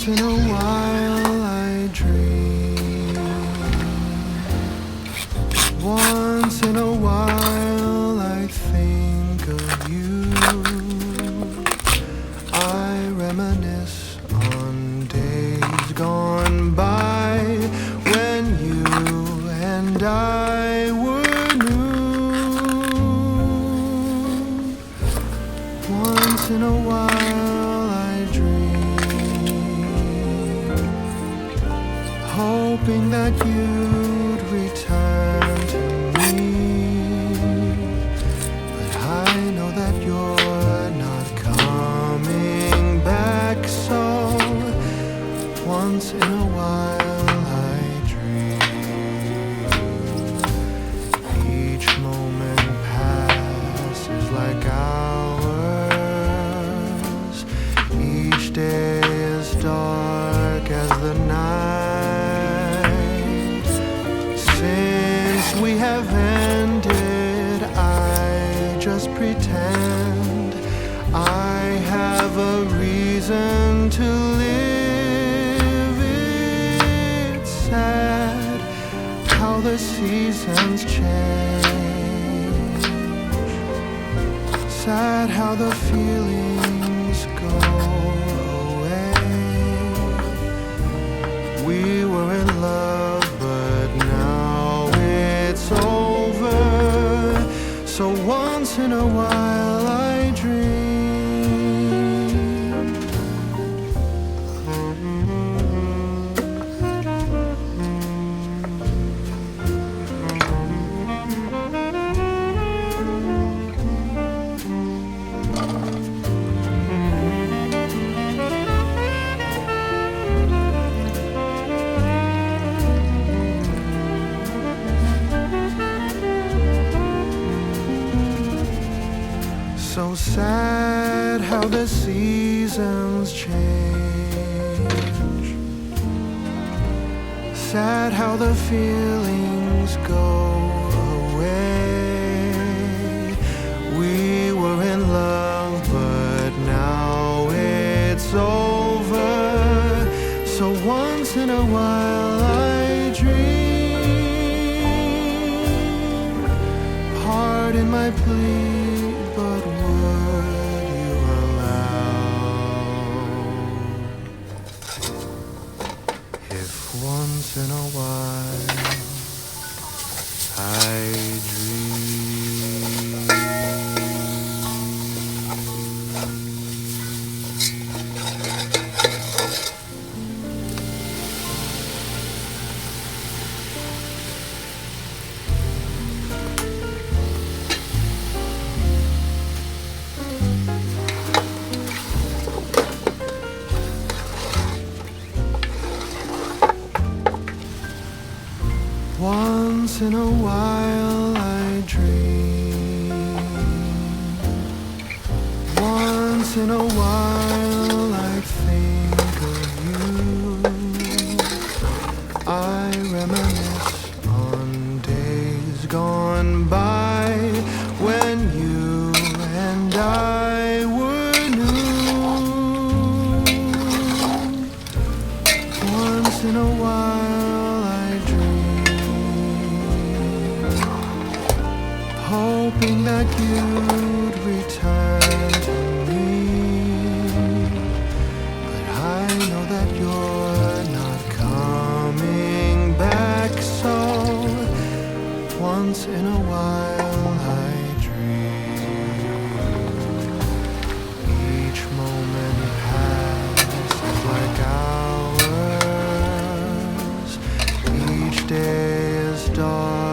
Once in a while I dream. Once in a while I think of you. I reminisce on days gone by when you and I were new. Once in a while I dream, hoping that you'd return to me. But I know that you're not coming back, so once in a while I dream. Each moment passes like hours. Each day is dark as the night. Since we have ended, I just pretend I have a reason to live. It's sad how the seasons change. Sad how the feelings go away. We were in love, but now it's over. So once in a while I dream. So sad how the seasons change. Sad how the feelings go away. We were in love, but now it's over. So once in a while I dream. Pardon my plea, but would you allow if once in a while I dream? Once in a while I dream. Once in a while I think of you. I reminisce on days gone by when you and I were new. Once in a while I dream, hoping that you'd return to me. But I know that you're not coming back, so once in a while I dream. Each moment passes like hours. Each day is dark